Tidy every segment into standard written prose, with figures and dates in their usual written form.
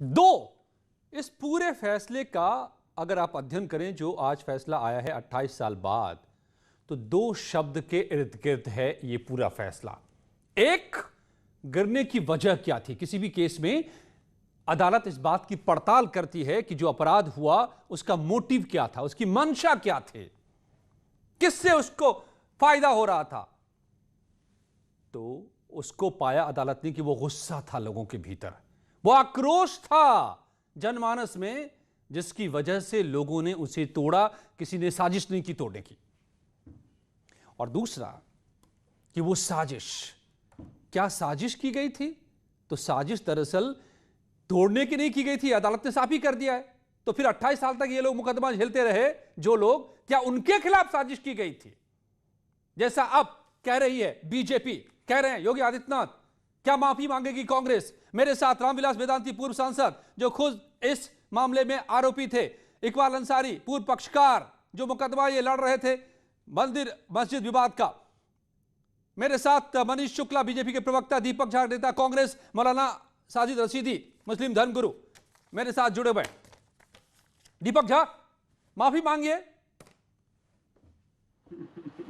दो, इस पूरे फैसले का अगर आप अध्ययन करें जो आज फैसला आया है 28 साल बाद, तो दो शब्द के इर्द गिर्द है ये पूरा फैसला। एक, गिरने की वजह क्या थी। किसी भी केस में अदालत इस बात की पड़ताल करती है कि जो अपराध हुआ उसका मोटिव क्या था, उसकी मंशा क्या थे, किससे उसको फायदा हो रहा था। तो उसको पाया अदालत ने कि वो गुस्सा था लोगों के भीतर, वो आक्रोश था जनमानस में, जिसकी वजह से लोगों ने उसे तोड़ा। किसी ने साजिश नहीं की तोड़ने की। और दूसरा कि वो साजिश, क्या साजिश की गई थी? तो साजिश दरअसल तोड़ने की नहीं की गई थी, अदालत ने साफ ही कर दिया है। तो फिर 28 साल तक ये लोग मुकदमा झेलते रहे जो लोग, क्या उनके खिलाफ साजिश की गई थी? जैसा अब कह रही है बीजेपी, कह रहे हैं योगी आदित्यनाथ, क्या माफी मांगेगी कांग्रेस? मेरे साथ रामविलास वेदांती, पूर्व सांसद जो खुद इस मामले में आरोपी थे, इकबाल अंसारी, पूर्व पक्षकार जो मुकदमा ये लड़ रहे थे मंदिर मस्जिद विवाद का। मेरे साथ मनीष शुक्ला, बीजेपी के प्रवक्ता, दीपक झा, नेता कांग्रेस, मौलाना साजिद रशीदी, मुस्लिम धर्मगुरु, मेरे साथ जुड़े हुए। दीपक झा, माफी मांगिए।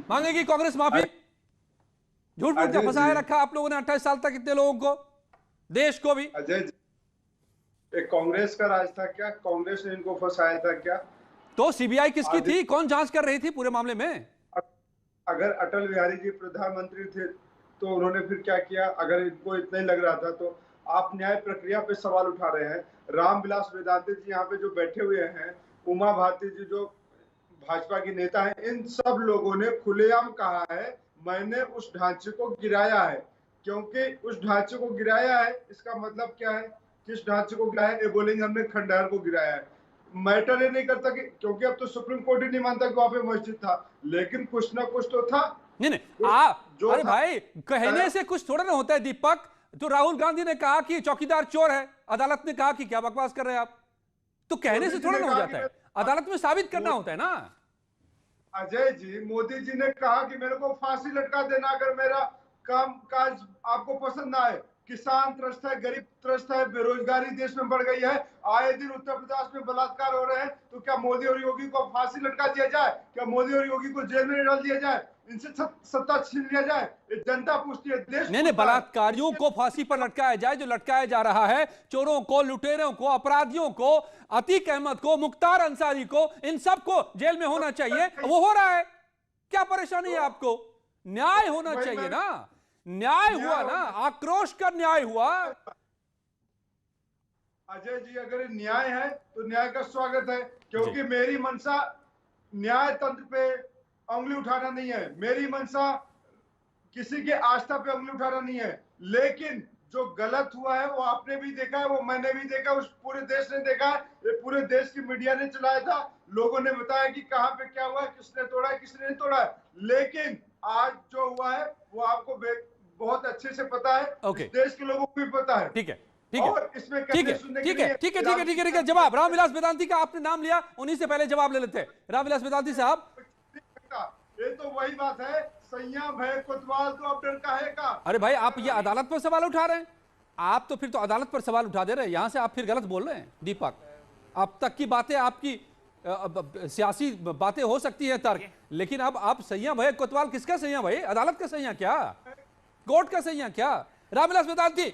मांगेगी कांग्रेस माफी? झूठ मूठ का फंसाए रखा आप लोगों ने 28 साल तक इतने लोगों को, देश को भी। अजय जी, एक कांग्रेस का राज था क्या? कांग्रेस ने इनको फंसाया था क्या? तो सीबीआई किसकी थी? कौन जांच कर रही थी पूरे मामले में? अगर अटल बिहारी जी प्रधानमंत्री थे तो उन्होंने फिर क्या किया? अगर इनको इतना ही लग रहा था तो आप न्याय प्रक्रिया पे सवाल उठा रहे हैं। रामविलास वेदांती जी यहाँ पे जो बैठे हुए हैं, उमा भारती जी जो भाजपा की नेता है, इन सब लोगों ने खुलेआम कहा है मैंने उस ढांचे को गिराया है। क्योंकि उस ढांचे को गिराया है, इसका मतलब क्या है? किस ढांचे को गिराया है? ये बोलेंगे हमने खंडहर को गिराया है। मैटर ये नहीं करता कि, क्योंकि अब तो सुप्रीम कोर्ट ही नहीं मानता कि वहां पे मस्जिद था, लेकिन कुछ ना कुछ तो था। नहीं अरे भाई, कहने से कुछ थोड़ा ना होता है दीपक। तो राहुल गांधी ने कहा कि चौकीदार चोर है, अदालत ने कहा कि क्या बकवास कर रहे हैं आप। तो कहने से थोड़ा ना हो जाता है, अदालत में साबित करना होता है ना। अजय जी, मोदी जी ने कहा कि मेरे को फांसी लटका देना अगर मेरा काम काज आपको पसंद ना आए। किसान त्रस्त है, गरीब त्रस्त है, बेरोजगारी देश में बढ़ गई है, आए दिन उत्तर प्रदेश में बलात्कार हो रहे हैं। तो क्या मोदी और योगी को फांसी लटका दिया जाए? क्या मोदी और योगी को जेल में डाल दिया जाए? इनसे सत्ता छीन लिया जाए? ये जनता पूछती है, देश नहीं, बलात्कारियों को फांसी पर लटकाया जाए जो लटकाया जा रहा है, चोरों को, लुटेरों को, अपराधियों को, अतीक अहमद को, मुख्तार अंसारी को, इन सबको जेल में होना चाहिए। वो हो रहा है। क्या परेशानी है आपको? न्याय होना चाहिए ना। न्याय हुआ ना, आक्रोश का न्याय हुआ। अजय जी, अगर न्याय है तो न्याय का स्वागत है, क्योंकि मेरी मंशा न्याय तंत्र पे उंगली उठाना नहीं है, मेरी मंशा किसी की आस्था पे उंगली उठाना नहीं है। लेकिन जो गलत हुआ है वो आपने भी देखा है, वो मैंने भी देखा, उस पूरे देश ने देखा है। ये पूरे देश की मीडिया ने चलाया था, लोगों ने बताया कि कहां पे क्या हुआ, किसने तोड़ा है, किसने नहीं तोड़ा है। लेकिन आज जो हुआ है वो आपको बहुत अच्छे से पता है, इस देश के लोगों को भी पता है। ठीक है, ठीक है, और इसमें ठीक है, ठीक है, ठीक है, ठीक है, ठीक है, ठीक है। जवाब रामविलास वेदांती का आपने नाम लिया, उन्हीं से पहले जवाब ले लेते हैं। रामविलास वेदांती साहब, ये तो वही बात है, संयम है कोतवाल तो अब डर का है का। अरे भाई, आप ये अदालत पर सवाल उठा रहे हैं। आप तो फिर तो अदालत पर सवाल उठा दे रहे हैं, यहां से आप फिर गलत बोल रहे हैं दीपक। अब तक की बातें आपकी सियासी बातें हो सकती है तर्क, लेकिन अब आप संयम है कोतवाल, किसका संयम है? अदालत का संयम क्या, कोर्ट का संयम क्या? रामविलास वेदांती,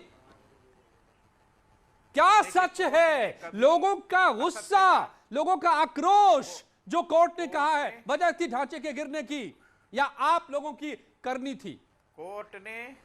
क्या सच है? लोगों का गुस्सा, लोगों का आक्रोश जो कोर्ट ने कहा है वजह थी ढांचे के गिरने की, या आप लोगों की करनी थी? कोर्ट ने